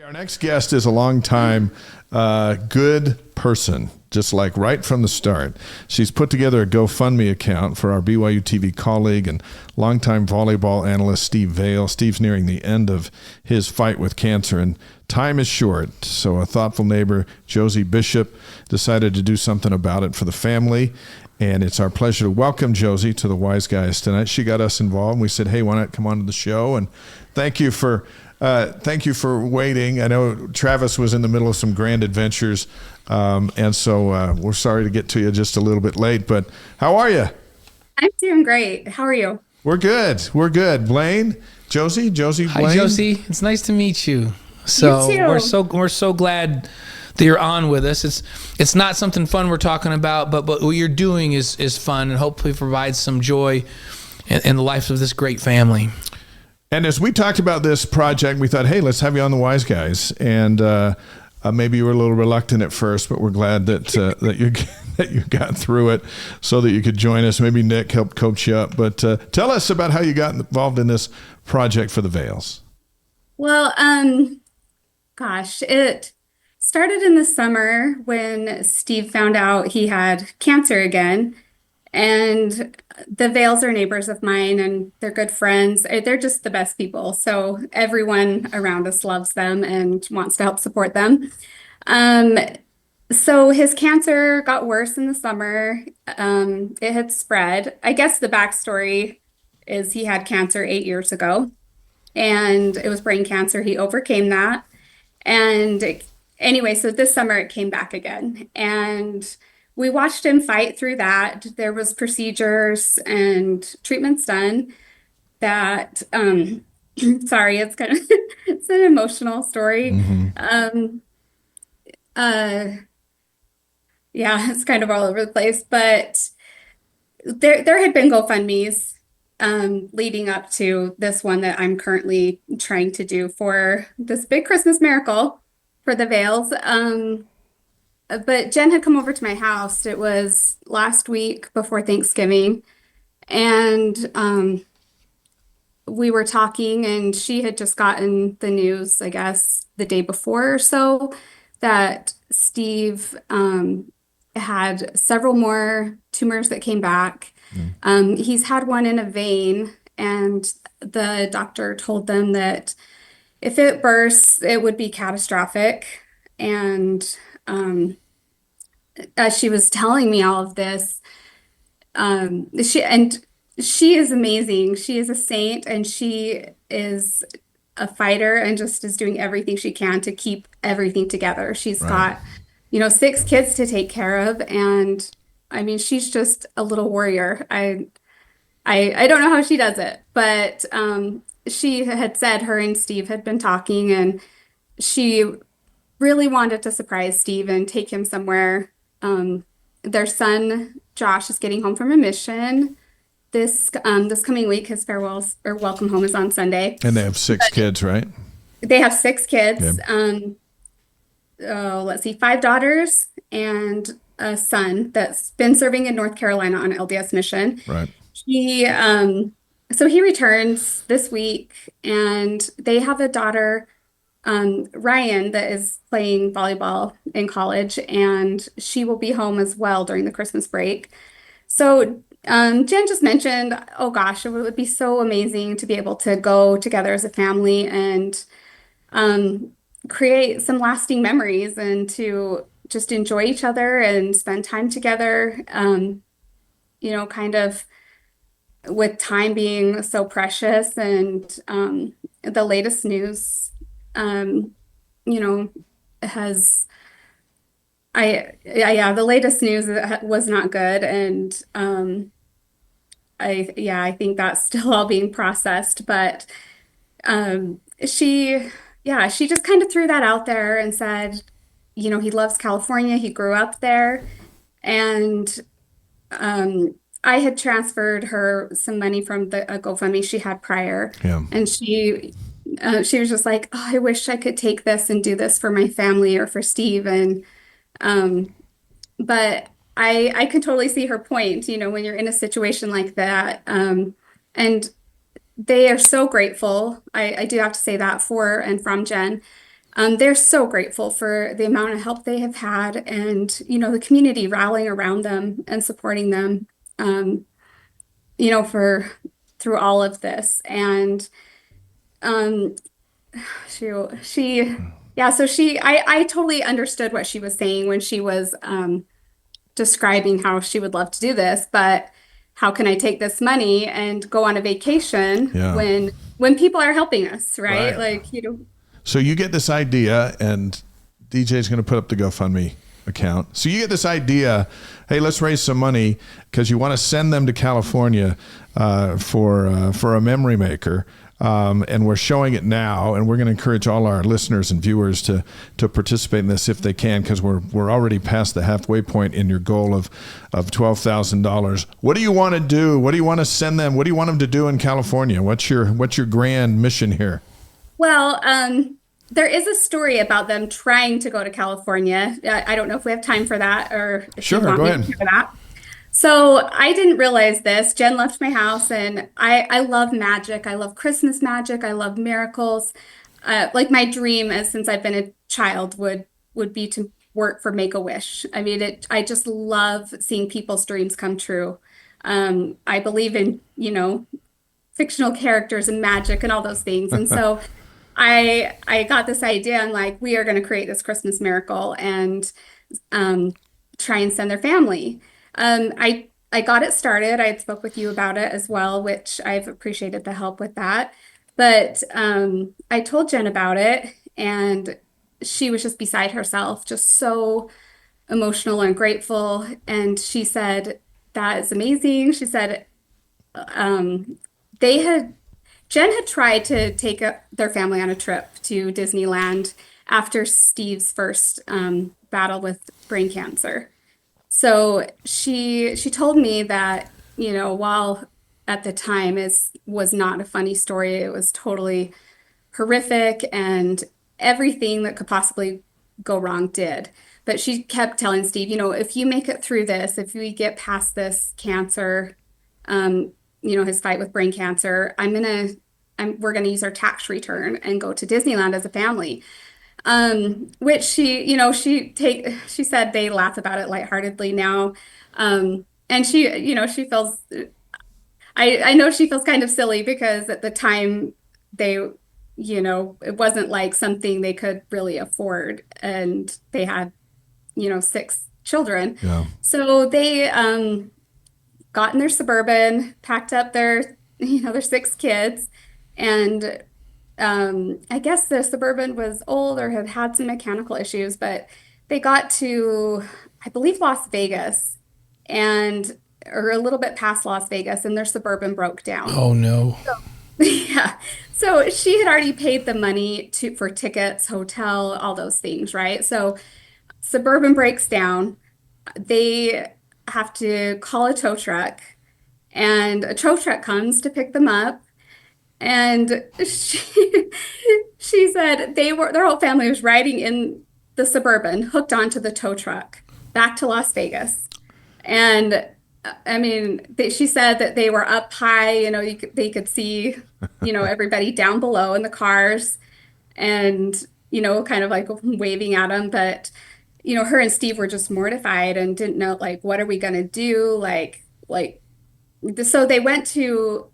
Our next guest is a longtime good person, just like right from the start. She's put together a GoFundMe account for our BYUtv colleague and longtime volleyball analyst Steve Vail. Steve's nearing the end of his fight with cancer, and time is short. So a thoughtful neighbor, Josie Bishop, decided to do something about it for the family. And it's our pleasure to welcome Josie to the Wise Guys tonight. She got us involved. And we said, hey, why not come on to the show? And thank you for waiting. I know Travis was in the middle of some grand adventures, and so we're sorry to get to you just a little bit late. But how are you? I'm doing great. How are you? We're good. We're good. Blaine, Josie, Blaine. Hi, Josie. It's nice to meet you. So You too. we're so glad that you're on with us. It's not something fun we're talking about, but what you're doing is fun and hopefully provides some joy in the life of this great family. And as we talked about this project, we thought, hey, let's have you on the Wise Guys. And maybe you were a little reluctant at first, but we're glad that that you got through it so that you could join us. Maybe Nick helped coach you up. But tell us about how you got involved in this project for the Vails. Well, it started in the summer when Steve found out he had cancer again. And the Vails are neighbors of mine and they're good friends. They're just the best people. So everyone around us loves them and wants to help support them. So his cancer got worse in the summer. It had spread. I guess the backstory is he had cancer 8 years ago and it was brain cancer. He overcame that. And anyway, so this summer it came back again. And we watched him fight through that. There was procedures and treatments done that, sorry, it's kind of, it's an emotional story. Mm-hmm. Yeah, it's kind of all over the place, but there had been GoFundMes leading up to this one that I'm currently trying to do for this big Christmas miracle for the Vails. But Jen had come over to my house. It was last week before Thanksgiving. And we were talking, and she had just gotten the news, I guess, the day before or so, that Steve had several more tumors that came back. He's had one in a vein, and the doctor told them that if it bursts, it would be catastrophic. And as she was telling me all of this, she is amazing. She is a saint, and she is a fighter, and just is doing everything she can to keep everything together. She's got, 6 kids to take care of, and I mean, she's just a little warrior. I don't know how she does it, but she had said her and Steve had been talking, and she really wanted to surprise Steve and take him somewhere. Their son Josh is getting home from a mission this coming week. His farewell or welcome home is on Sunday. And they have 6 kids, right? They have 6 kids. Okay. Let's see, 5 daughters and a son that's been serving in North Carolina on LDS mission. Right. So he returns this week, and they have a daughter, Ryan, that is playing volleyball in college, and she will be home as well during the Christmas break. So Jen just mentioned, oh gosh, it would be so amazing to be able to go together as a family and create some lasting memories and to just enjoy each other and spend time together, kind of with time being so precious. And the latest news the latest news was not good. And I think that's still all being processed, but she just kind of threw that out there and said, he loves California. He grew up there. And I had transferred her some money from the GoFundMe she had prior. Yeah. And she was just like, oh, I wish I could take this and do this for my family or for Steve. And but I can totally see her point, when you're in a situation like that. And they are so grateful. I do have to say that for and from Jen. They're so grateful for the amount of help they have had and, the community rallying around them and supporting them, um, for through all of this. And um, she, yeah, so I totally understood what she was saying when she was describing how she would love to do this, but how can I take this money and go on a vacation Yeah. when people are helping us, right? Right. Like, So you get this idea, and DJ's going to put up the GoFundMe account. So you get this idea, hey, let's raise some money because you want to send them to California for a memory maker. And we're showing it now, and we're going to encourage all our listeners and viewers to participate in this if they can, because we're already past the halfway point in your goal of $12,000. What do you want to do? What do you want to send them? What do you want them to do in California? What's your grand mission here? well, there is a story about them trying to go to California. I don't know if we have time for that or if Sure, you want go me ahead. to cover that. So I didn't realize this. Jen left my house, and I love magic. I love Christmas magic. I love miracles. Like my dream, as since I've been a child, would be to work for Make-A-Wish. I mean, I just love seeing people's dreams come true. I believe in, fictional characters and magic and all those things. And so I got this idea. I'm like, we are going to create this Christmas miracle and try and send their family. I got it started. I had spoke with you about it as well, which I've appreciated the help with that. But I told Jen about it, and she was just beside herself, just so emotional and grateful. And she said, "That is amazing." She said, they had Jen had tried to take their family on a trip to Disneyland after Steve's first battle with brain cancer. So she told me that, while at the time was not a funny story, it was totally horrific and everything that could possibly go wrong did. But she kept telling Steve, if you make it through this, if we get past this cancer, his fight with brain cancer, we're gonna use our tax return and go to Disneyland as a family. Which she said they laugh about it lightheartedly now. And she feels, I know she feels kind of silly because at the time it wasn't like something they could really afford, and they had, 6 children. Yeah. So they, got in their Suburban, packed up their 6 kids, and I guess the Suburban was old or had some mechanical issues, but they got to, I believe, Las Vegas, or a little bit past Las Vegas, and their Suburban broke down. Oh no. Yeah. So she had already paid the money for tickets, hotel, all those things, right? So Suburban breaks down. They have to call a tow truck, and a tow truck comes to pick them up. And she said their whole family was riding in the Suburban, hooked onto the tow truck back to Las Vegas. And I mean, she said that they were up high, they could see, everybody down below in the cars, and, kind of like waving at them. But, her and Steve were just mortified and didn't know, like, what are we going to do? So they went to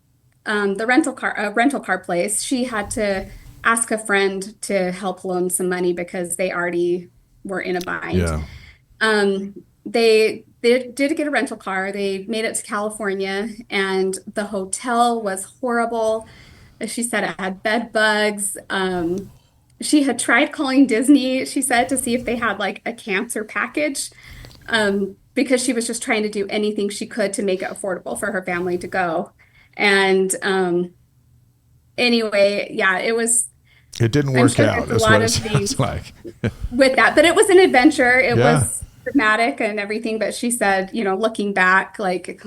the rental car place. She had to ask a friend to help loan some money because they already were in a bind. Yeah. They did get a rental car. They made it to California, and the hotel was horrible. She said it had bed bugs. She had tried calling Disney, she said, to see if they had like a cancer package, because she was just trying to do anything she could to make it affordable for her family to go. And anyway, yeah, It didn't I'm work sure out. there's a That's lot what it of sounds things like. with that, but it was an adventure. It Yeah. was dramatic and everything, but she said, looking back, like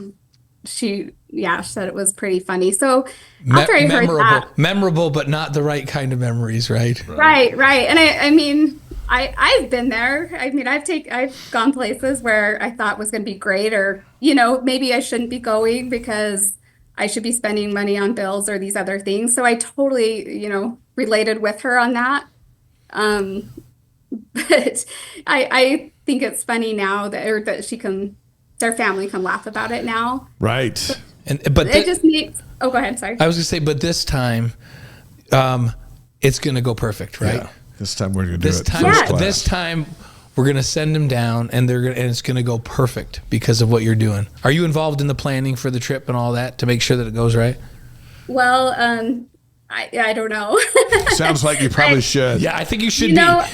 she said it was pretty funny. So after I heard that, Memorable, but not the right kind of memories, right? right. And I mean, I've been there. I mean, I've gone places where I thought was going to be great, or, maybe I shouldn't be going because I should be spending money on bills or these other things. So I totally, related with her on that. But I think it's funny now that their family can laugh about it now. Right. But It just makes, oh, go ahead, sorry. I was gonna say, but this time, it's gonna go perfect, right? Yeah. This time we're going to do This it. time, first class. this time, we're gonna send them down, and it's gonna go perfect because of what you're doing. Are you involved in the planning for the trip and all that to make sure that it goes right? Well, I don't know. Sounds like you probably should. Yeah, I think you should You know, be.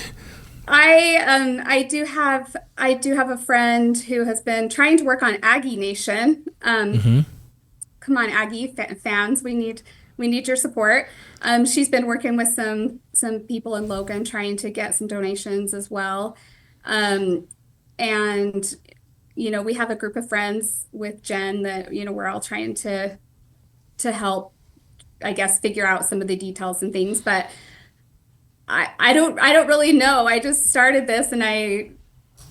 I do have a friend who has been trying to work on Aggie Nation. Come on, Aggie fans, we need your support. She's been working with some people in Logan trying to get some donations as well. And we have a group of friends with Jen that we're all trying to help, I guess, figure out some of the details and things, but I don't really know. I just started this and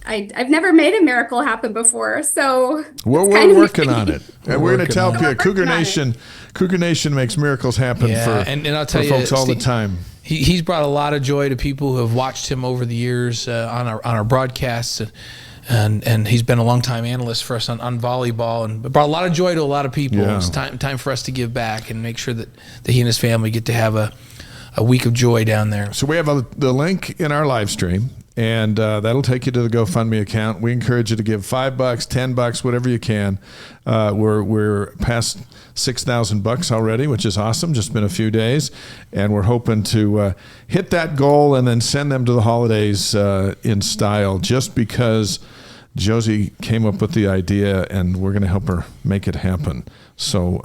I've never made a miracle happen before, so Well, it's kind we're of working on it. And we're going to tell on it. people Cougar Nation makes miracles happen And I'll tell for you, folks all the Steve, time. He's brought a lot of joy to people who have watched him over the years on our broadcasts, and he's been a longtime analyst for us on volleyball, and brought a lot of joy to a lot of people. Yeah. It's time for us to give back and make sure that he and his family get to have a week of joy down there. So we have the link in our live stream, and that'll take you to the GoFundMe account. We encourage you to give $5, $10, whatever you can. We're past $6,000 already, which is awesome. Just been a few days, and we're hoping to hit that goal and then send them to the holidays in style. Just because Josie came up with the idea, and we're going to help her make it happen. So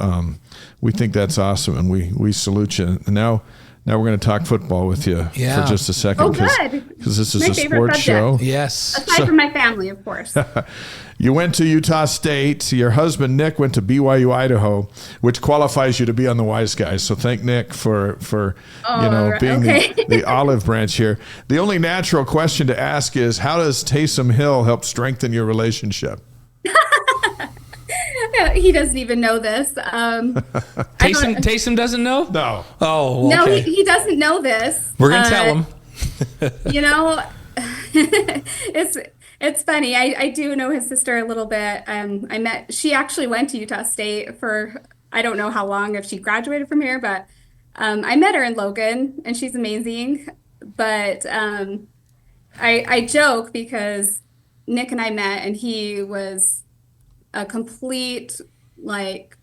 we think that's awesome, and we salute you. And now we're going to talk football with you for just a second. Oh, good. Because this is My a favorite sports show. subject. Yes. Aside from my family, of course. You went to Utah State. Your husband, Nick, went to BYU, Idaho, which qualifies you to be on the Wise Guys. So thank Nick for being the olive branch here. The only natural question to ask is, how does Taysom Hill help strengthen your relationship? He doesn't even know this. Taysom doesn't know? No. Oh, okay. No, he doesn't know this. We're going to tell him. It's funny. I do know his sister a little bit. She actually went to Utah State for, I don't know how long, if she graduated from here, but I met her in Logan, and she's amazing. But I joke because Nick and I met, and he was a complete,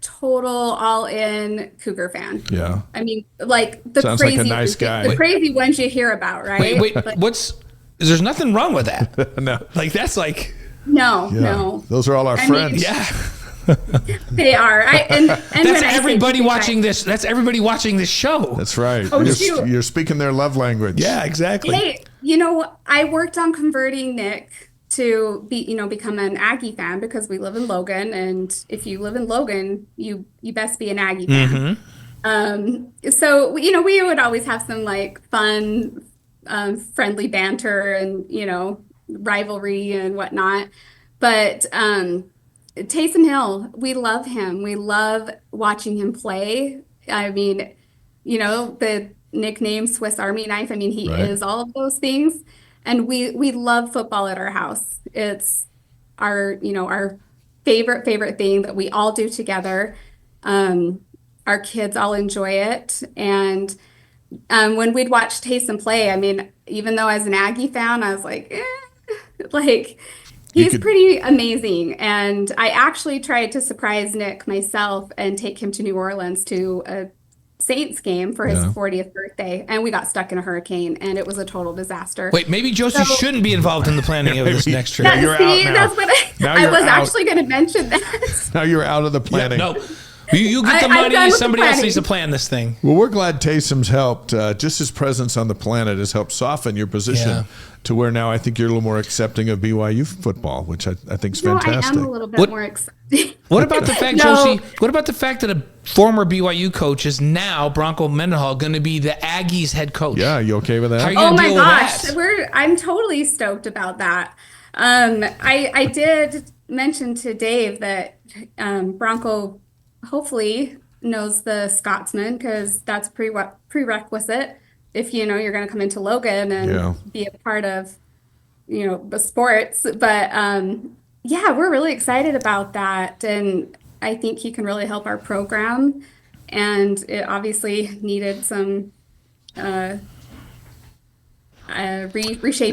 total all-in Cougar fan. Yeah. I mean, the Sounds crazy, like a nice guy. the crazy ones you hear about, right? Wait, there's nothing wrong with that. No. That's No. Those are all our I friends. mean, yeah. They are. And That's when I say everybody Cougar watching this. That's everybody watching this show. That's right. Oh, shoot. You're speaking their love language. Yeah, exactly. Hey, I worked on converting Nick to become an Aggie fan because we live in Logan, and if you live in Logan, you best be an Aggie fan. So we would always have some fun, friendly banter and rivalry and whatnot. But Taysom Hill, we love him. We love watching him play. I mean, the nickname Swiss Army Knife. I mean, he Right. is all of those things. And we love football at our house. It's our favorite thing that we all do together. Our kids all enjoy it. And when we'd watch Taysom play, I mean, even though as an Aggie fan, I was he's pretty amazing. And I actually tried to surprise Nick myself and take him to New Orleans to a Saints game for his 40th birthday, and we got stuck in a hurricane, and it was a total disaster. Wait, maybe Josie shouldn't be involved in the planning of this next trip. Yeah, you're out now. That's what I was actually going to mention that. Now you're out of the planning. No, you get the I'm done money. with the Somebody else planning. needs to plan this thing. Well, we're glad Taysom's helped. Just his presence on the planet has helped soften your position to where now I think you're a little more accepting of BYU football, which I think is fantastic. I am a little bit more excited. What about the fact, Josie? What about the fact that a former BYU coach is now Bronco Mendenhall going to be the Aggies head coach? Yeah, you okay with that? How are you Oh going to my deal gosh, with that? I'm totally stoked about that. I did mention to Dave that Bronco hopefully knows the Scotsman because that's prerequisite. if you're going to come into Logan and Yeah. be a part of the sports. But yeah, we're really excited about that, and I think he can really help our program. And it obviously needed some reshaping.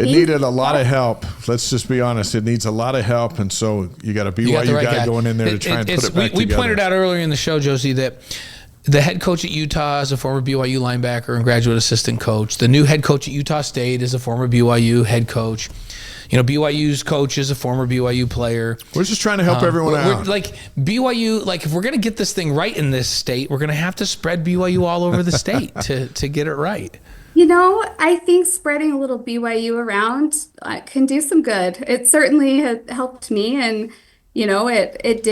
It needed a lot of help. Let's just be honest. It needs a lot of help, and so you got a BYU guy going in there to try and put it back together. We pointed out earlier in the show, Josie, that the head coach at Utah is a former BYU linebacker and graduate assistant coach. The new head coach at Utah State is a former BYU head coach. BYU's coach is a former BYU player. We're just trying to help everyone out. Like BYU, if we're going to get this thing right in this state, we're going to have to spread BYU all over the state to get it right. I think spreading a little BYU around can do some good. It certainly had helped me, and it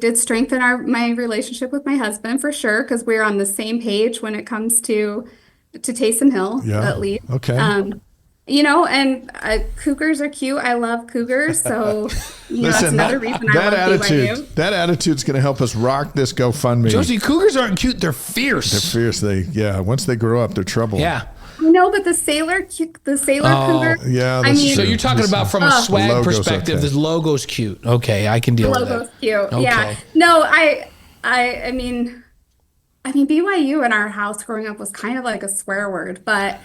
did strengthen my relationship with my husband for sure, because we're on the same page when it comes to Taysom Hill, at least. Okay. And Cougars are cute. I love Cougars, so Listen, that's another reason I love BYU. That attitude's going to help us rock this GoFundMe. Josie, Cougars aren't cute; they're fierce. They're fierce. Once they grow up, they're trouble. Yeah. But the sailor Cougar. Yeah. So you're talking about from a swag perspective. Okay. The logo's cute. Okay, I can deal with that. The logo's cute. Okay. Yeah. No, I mean, BYU in our house growing up was kind of like a swear word, but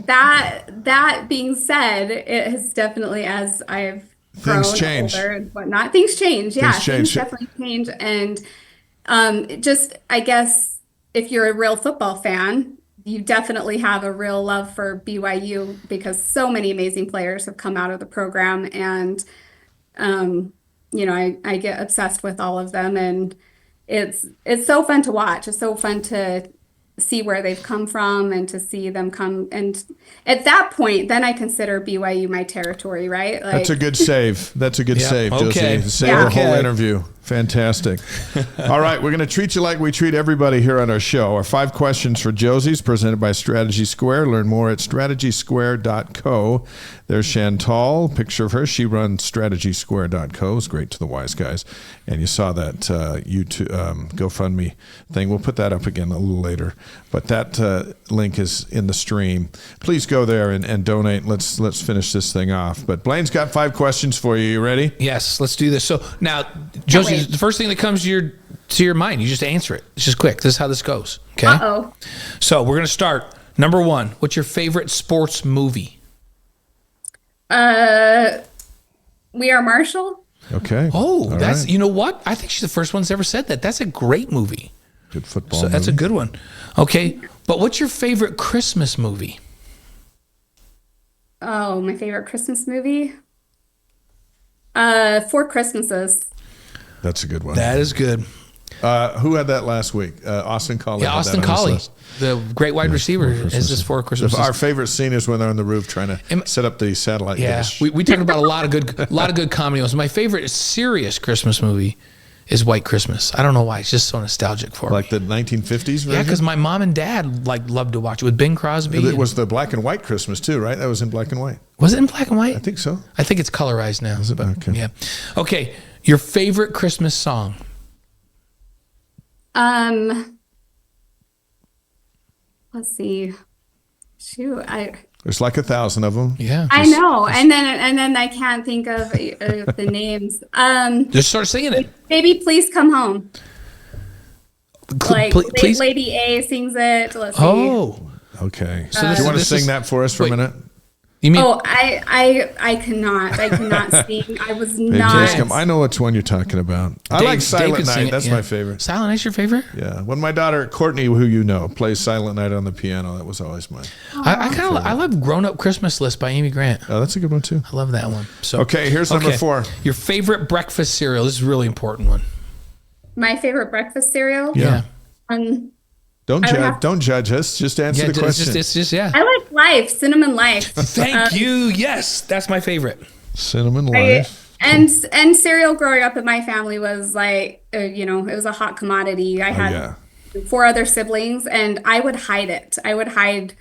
that being said, it has definitely, as I've grown older and whatnot, things change. Yeah, things definitely change. And just, I guess, if you're a real football fan, you definitely have a real love for BYU, because so many amazing players have come out of the program, and I get obsessed with all of them, and it's so fun to watch. It's so fun to see where they've come from and to see them come. And at that point, then I consider BYU my territory, right? That's a good save. That's a good save, Josie. Okay. Save the whole interview. Fantastic. All right, we're going to treat you like we treat everybody here on our show. Our 5 questions for Josie is presented by Strategy Square. Learn more at strategysquare.co. There's Chantal, picture of her. She runs strategysquare.co. It's great to the wise guys. And you saw that YouTube GoFundMe thing. We'll put that up again a little later. But that link is in the stream. Please go there and donate. Let's finish this thing off. But Blaine's got 5 questions for you. You ready? Yes, let's do this. So now, Josie, the first thing that comes to your mind, you just answer it. It's just quick. This is how this goes. Okay. Uh-oh. So we're gonna start. Number 1. What's your favorite sports movie? We Are Marshall. Okay. Oh, that's right. You know what? I think she's the first one that's ever said that. That's a great movie. Good football. So that's a good one. Okay. But what's your favorite Christmas movie? Oh, my favorite Christmas movie? 4 Christmases. That's a good one. That is good. Who had that last week? Austin Collie. Yeah, Austin Collie, the great wide receiver, is this 4 Christmases. Our favorite scene is when they're on the roof trying to set up the satellite dish. We talked about a lot of good comedy ones. My favorite serious Christmas movie is White Christmas. I don't know why. It's just so nostalgic for me. Like the 1950s version? Yeah, because my mom and dad loved to watch it with Bing Crosby. It was the black and white Christmas too, right? That was in black and white. Was it in black and white? I think so. I think it's colorized now. Is it? Okay. Yeah. Okay. Your favorite Christmas song? Let's see. Shoot, There's like 1,000 of them. Yeah. I know, and then I can't think of the names. Just start singing it. Baby, please come home. Please. Lady A sings it. Let's see. Oh. Okay. So do you want to sing that for us for a minute? You mean? Oh, I cannot sing. I was not. I know which one you're talking about. I like Silent Night. That's my favorite. Silent Night's your favorite? Yeah. When my daughter Courtney, who you know, plays Silent Night on the piano, that was always mine. I love Grown Up Christmas List by Amy Grant. Oh, that's a good one too. I love that one. So okay, here's number 4. Your favorite breakfast cereal. This is a really important one. My favorite breakfast cereal? Yeah. Don't judge us. Just answer the question. It's just yeah. I like Life, Cinnamon Life. Thank you. Yes, that's my favorite. Cinnamon Life. And cereal growing up in my family was like, it was a hot commodity. I had 4 other siblings, and I would hide it. I would hide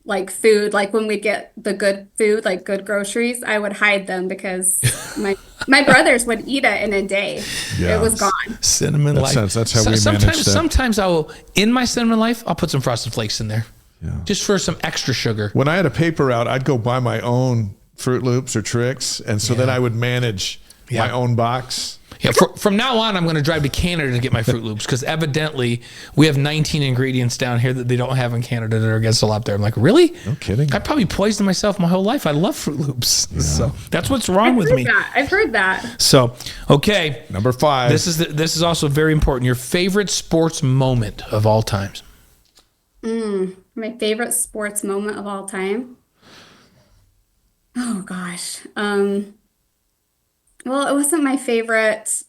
like food, like when we get the good food, like good groceries, I would hide them because my brothers would eat it in a day. Yeah. It was gone. Cinnamon life. That's how we manage that. Sometimes I will, in my cinnamon life, I'll put some Frosted Flakes in there. Yeah. Just for some extra sugar. When I had a paper route, I'd go buy my own Fruit Loops or Tricks, and so then I would manage my own box. Yeah, from now on, I'm going to drive to Canada to get my Fruit Loops because evidently we have 19 ingredients down here that they don't have in Canada that are against the law up there. I'm like, really? No kidding. I probably poisoned myself my whole life. I love Fruit Loops. Yeah. So that's what's wrong with me. I've heard that. So, okay. Number 5. This is also very important. Your favorite sports moment of all times. My favorite sports moment of all time. Oh gosh. Well, it wasn't my favorite.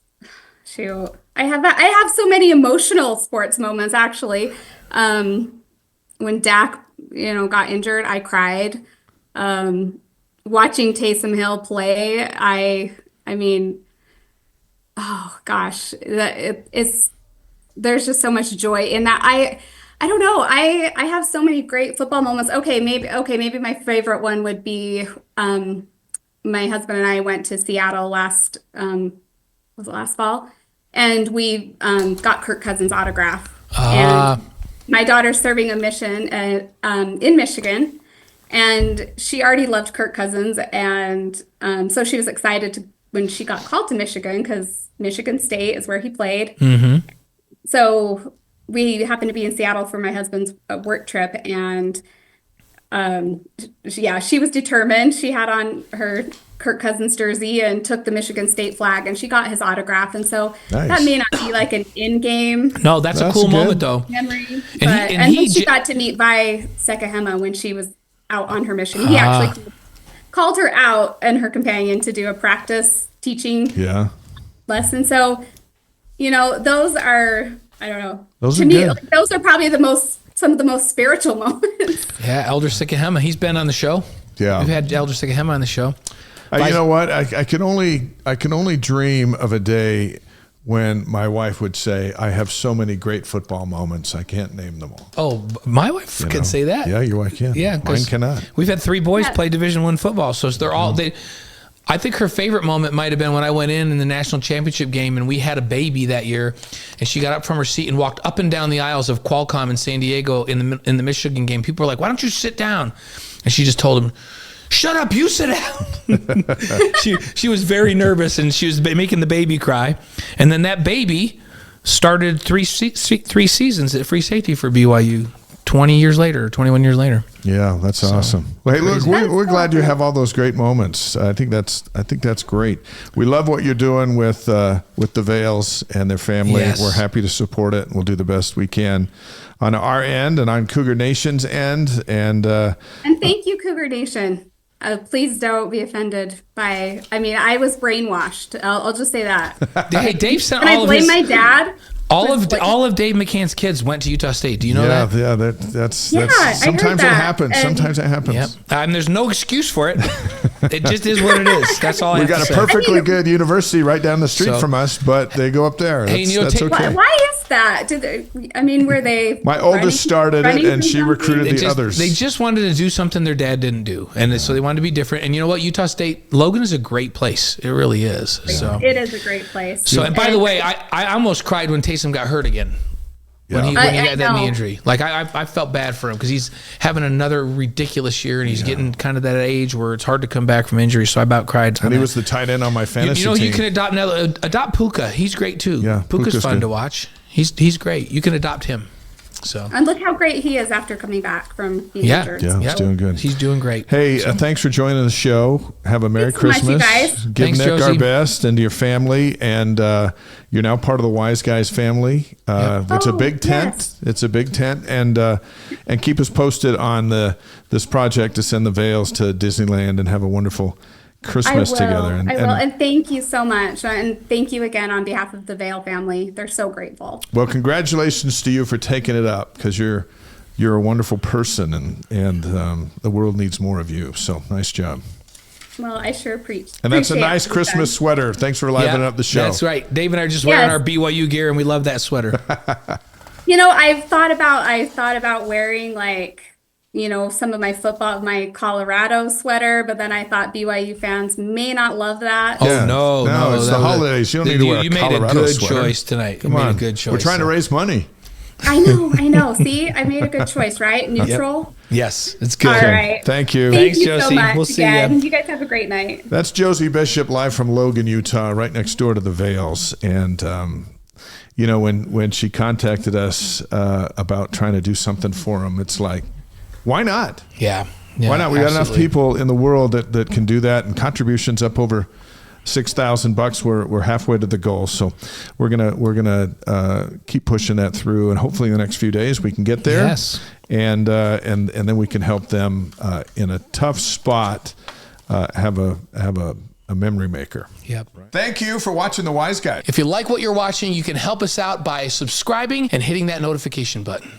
Shoot. I have so many emotional sports moments actually. When Dak, got injured, I cried. Watching Taysom Hill play, I mean, oh gosh, there's just so much joy in that. I don't know. I have so many great football moments. Maybe my favorite one would be my husband and I went to Seattle last fall, and we got Kirk Cousins' autograph. And my daughter's serving a mission in Michigan, and she already loved Kirk Cousins, and so she was excited when she got called to Michigan because Michigan State is where he played. Mm-hmm. So we happened to be in Seattle for my husband's work trip, and she was determined. She had on her Kirk Cousins jersey and took the Michigan State flag, and she got his autograph. And so that may not be like an in-game. No, that's a cool good moment though. Memory. And she got to meet Vi Sekahema when she was out on her mission. He actually called her out and her companion to do a practice teaching lesson. So, those are, I don't know. Those to are me, good. like, those are probably some of the most spiritual moments. Yeah, Elder Sikahema, he's been on the show. Yeah, we've had Elder Sikahema on the show. You know what? I can only dream of a day when my wife would say, "I have so many great football moments. I can't name them all." Oh, my wife can say that. Yeah, your wife can. Yeah, mine cannot. We've had 3 boys play Division I football, so they're all I think her favorite moment might have been when I went in the national championship game and we had a baby that year, and she got up from her seat and walked up and down the aisles of Qualcomm in San Diego in the Michigan game. People were like, "Why don't you sit down?" And she just told him, "Shut up, you sit down." She was very nervous, and she was making the baby cry. And then that baby started 3 seasons at free safety for BYU 21 years later. Yeah, that's awesome. Well, hey, look, we're glad you have all those great moments. I think that's great. We love what you're doing with the Vails and their family. Yes. We're happy to support it, and we'll do the best we can on our end and on Cougar Nation's end. And thank you, Cougar Nation. Please don't be offended by. I mean, I was brainwashed. I'll just say that. Hey, Dave sent and all I blame of his. my dad. All of Dave McCann's kids went to Utah State. Do you know that? Yeah, that's that. sometimes it happens. Sometimes it happens. Yep. And there's no excuse for it. It just is what it is. That's all I have to say. We got a perfectly good university right down the street from us, but they go up there. That's okay. Why is that? Were they? My oldest started it, and she recruited the others. They just wanted to do something their dad didn't do, and so they wanted to be different. And you know what? Utah State, Logan is a great place. It really is. So it is a great place. So, and by the way, I almost cried when Taysom got hurt again. When he got that knee injury. Like, I felt bad for him because he's having another ridiculous year, and he's getting kind of that age where it's hard to come back from injury. So I about cried. And he was the tight end on my fantasy team. You can adopt Puka. He's great too. Yeah, Puka's fun to watch. He's great. You can adopt him. So, and look how great he is after coming back from being injured. Yeah, he's doing good. He's doing great. Hey, thanks for joining the show. Have a Merry Christmas. So much, you guys. Give Nick Josie. Our best, and to your family. And you're now part of the Wise Guys family. It's a big tent. Yes. It's a big tent, and keep us posted on this project to send the Vails to Disneyland and have a wonderful Christmas together. I will. And thank you so much. And thank you again on behalf of the Vail family. They're so grateful. Well, congratulations to you for taking it up, because you're a wonderful person, and the world needs more of you. So nice job. Well, I sure appreciate. And that's a nice Christmas sweater. Thanks for livening up the show. That's right. Dave and I are just wearing our BYU gear, and we love that sweater. I thought about wearing some of my football, my Colorado sweater, but then I thought BYU fans may not love that. Oh, no, it's the holidays. You don't need to wear a Colorado made a good sweater. choice tonight. Come on. A good choice. We're trying to raise money. I know. See, I made a good choice, right? Neutral. Yes, it's good. All right. Thank you. Thanks, Thank you Josie. so much. We'll see again. ya. You guys have a great night. That's Josie Bishop live from Logan, Utah, right next door to the Vails. And, when she contacted us about trying to do something for them, it's like, why not? Yeah. Why not? We got enough people in the world that can do that, and contributions up over $6,000. We're halfway to the goal, so we're gonna keep pushing that through, and hopefully in the next few days we can get there. Yes. And then we can help them in a tough spot have a memory maker. Yep. Thank you for watching The Wise Guy. If you like what you're watching, you can help us out by subscribing and hitting that notification button.